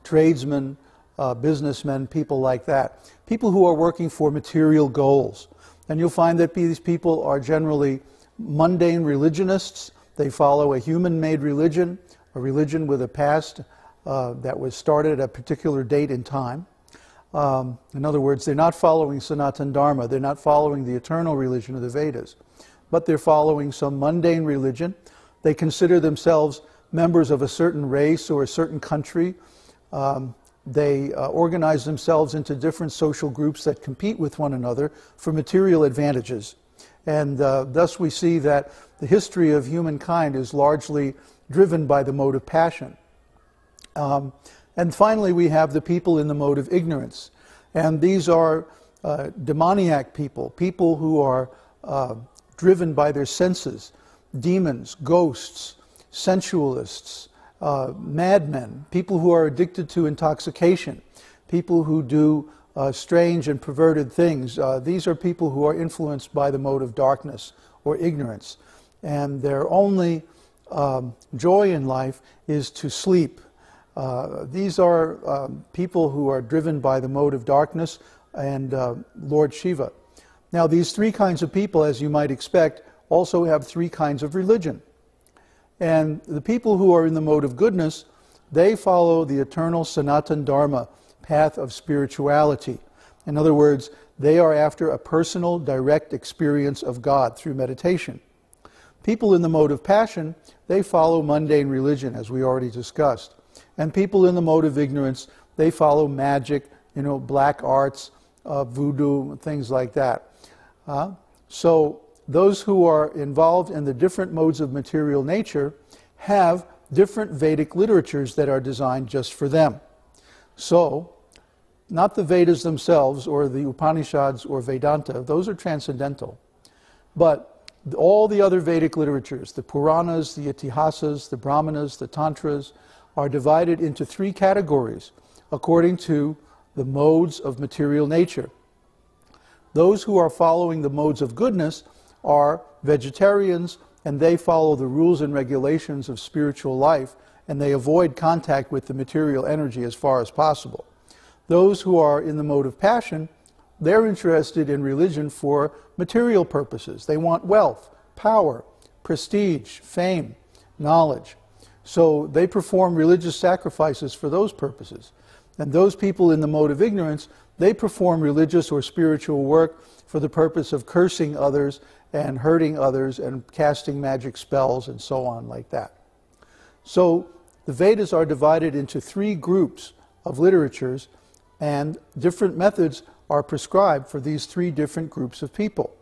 tradesmen, businessmen, people like that. People who are working for material goals. And you'll find that these people are generally mundane religionists. They follow a human-made religion, a religion with a past that was started at a particular date in time. In other words, they're not following Sanatana Dharma. They're not following the eternal religion of the Vedas. But they're following some mundane religion. They consider themselves members of a certain race or a certain country. They organize themselves into different social groups that compete with one another for material advantages. And thus we see that the history of humankind is largely driven by the mode of passion. And finally, we have the people in the mode of ignorance. And these are demoniac people, people who are driven by their senses, demons, ghosts, sensualists, madmen, people who are addicted to intoxication, people who do strange and perverted things. These are people who are influenced by the mode of darkness or ignorance. And their only joy in life is to sleep. These are people who are driven by the mode of darkness and Lord Shiva. Now, these three kinds of people, as you might expect, also have three kinds of religion. And the people who are in the mode of goodness, they follow the eternal Sanatana Dharma path of spirituality. In other words, they are after a personal, direct experience of God through meditation. People in the mode of passion, they follow mundane religion, as we already discussed. And people in the mode of ignorance, they follow magic, black arts, voodoo, things like that. So those who are involved in the different modes of material nature have different Vedic literatures that are designed just for them. So, not the Vedas themselves or the Upanishads or Vedanta, those are transcendental. But all the other Vedic literatures, the Puranas, the Itihasas, the Brahmanas, the Tantras, are divided into three categories according to the modes of material nature. Those who are following the modes of goodness are vegetarians, and they follow the rules and regulations of spiritual life, and they avoid contact with the material energy as far as possible. Those who are in the mode of passion, they're interested in religion for material purposes. They want wealth, power, prestige, fame, knowledge. So they perform religious sacrifices for those purposes. And those people in the mode of ignorance, they perform religious or spiritual work for the purpose of cursing others and hurting others and casting magic spells and so on like that. So the Vedas are divided into three groups of literatures, and different methods are prescribed for these three different groups of people.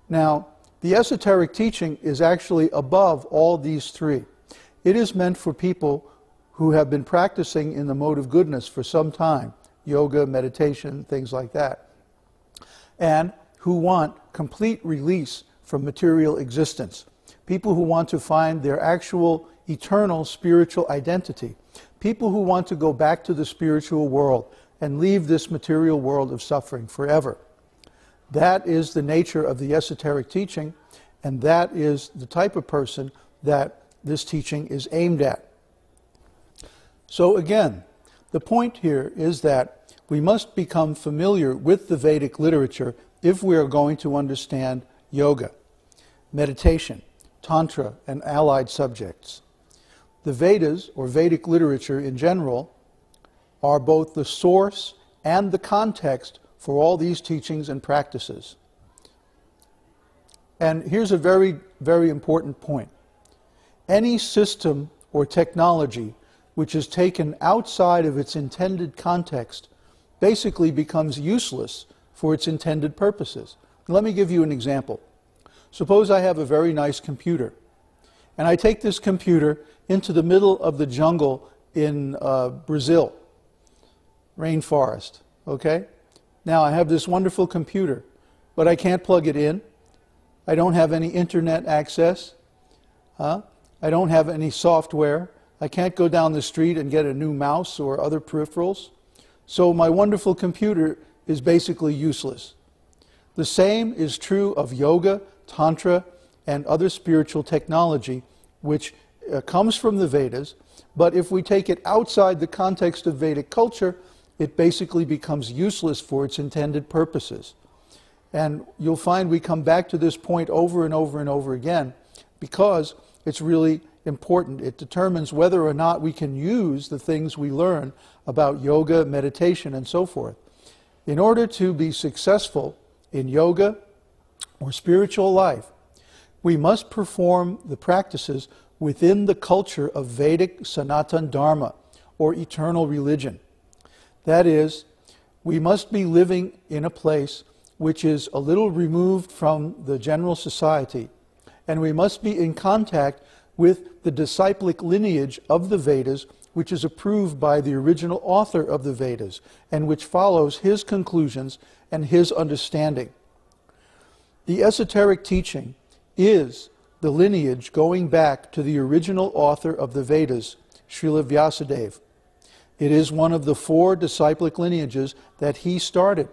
Now, the esoteric teaching is actually above all these three. It is meant for people who have been practicing in the mode of goodness for some time, yoga, meditation, things like that, and who want complete release from material existence. People who want to find their actual eternal spiritual identity. People who want to go back to the spiritual world and leave this material world of suffering forever. That is the nature of the esoteric teaching, and that is the type of person that this teaching is aimed at. So again, the point here is that we must become familiar with the Vedic literature if we are going to understand yoga, meditation, tantra, and allied subjects. The Vedas, or Vedic literature in general, are both the source and the context for all these teachings and practices. And here's a very, very important point. Any system or technology which is taken outside of its intended context basically becomes useless for its intended purposes. Let me give you an example. Suppose I have a very nice computer, and I take this computer into the middle of the jungle in Brazil, rainforest, okay? Now I have this wonderful computer, but I can't plug it in. I don't have any internet access. I don't have any software. I can't go down the street and get a new mouse or other peripherals. So my wonderful computer is basically useless. The same is true of yoga, tantra, and other spiritual technology, which comes from the Vedas, But if we take it outside the context of Vedic culture, it basically becomes useless for its intended purposes. And you'll find we come back to this point over and over and over again because it's really important. It determines whether or not we can use the things we learn about yoga, meditation, and so forth. In order to be successful in yoga or spiritual life, we must perform the practices within the culture of Vedic Sanatan Dharma, or eternal religion. That is, we must be living in a place which is a little removed from the general society, and we must be in contact with the disciplic lineage of the Vedas, which is approved by the original author of the Vedas, and which follows his conclusions and his understanding. The esoteric teaching is the lineage going back to the original author of the Vedas, Srila Vyasadeva. It is one of the 4 disciplic lineages that he started.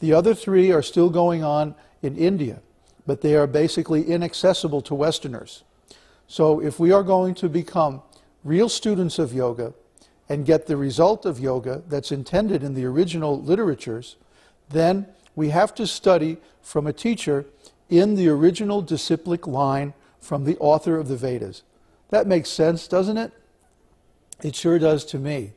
The other 3 are still going on in India, but they are basically inaccessible to Westerners. So if we are going to become real students of yoga and get the result of yoga that's intended in the original literatures, then we have to study from a teacher in the original disciplic line from the author of the Vedas. That makes sense, doesn't it? It sure does to me.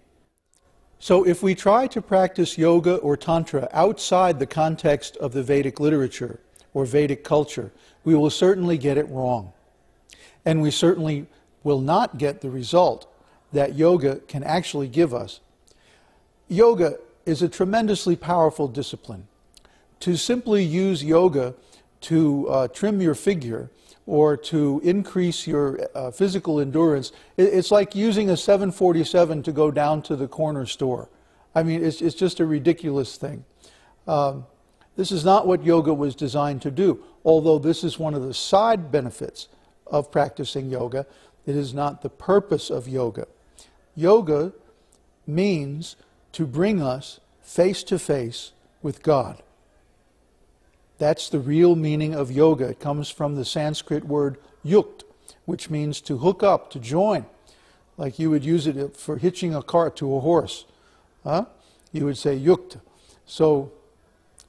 So if we try to practice yoga or tantra outside the context of the Vedic literature or Vedic culture, we will certainly get it wrong. And we certainly will not get the result that yoga can actually give us. Yoga is a tremendously powerful discipline. To simply use yoga to trim your figure or to increase your physical endurance, it's like using a 747 to go down to the corner store. I mean, it's just a ridiculous thing. This is not what yoga was designed to do, although this is one of the side benefits of practicing yoga. It is not the purpose of yoga. Yoga means to bring us face to face with God. That's the real meaning of yoga. It comes from the Sanskrit word yukt, which means to hook up, to join. Like you would use it for hitching a cart to a horse. You would say yukt. So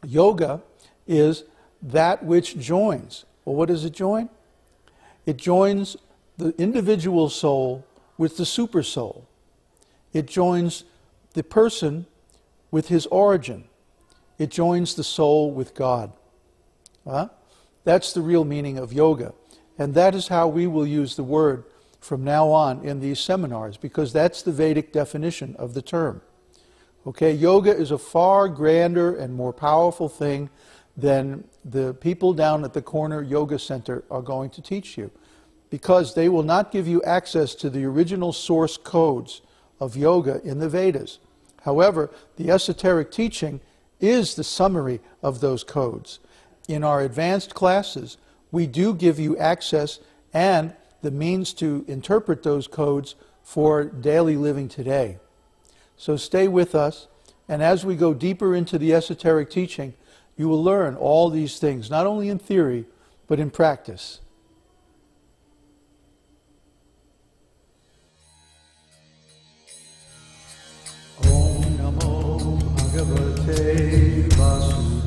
yoga is that which joins. Well, what does it join? It joins the individual soul with the super soul. It joins the person with his origin. It joins the soul with God. That's the real meaning of yoga. And that is how we will use the word from now on in these seminars, because that's the Vedic definition of the term. Okay, yoga is a far grander and more powerful thing than the people down at the corner yoga center are going to teach you, because they will not give you access to the original source codes of yoga in the Vedas. However, the esoteric teaching is the summary of those codes. In our advanced classes, we do give you access and the means to interpret those codes for daily living today. So stay with us, and as we go deeper into the esoteric teaching, you will learn all these things, not only in theory, but in practice. Om Namo Bhagavate Vasudevaya.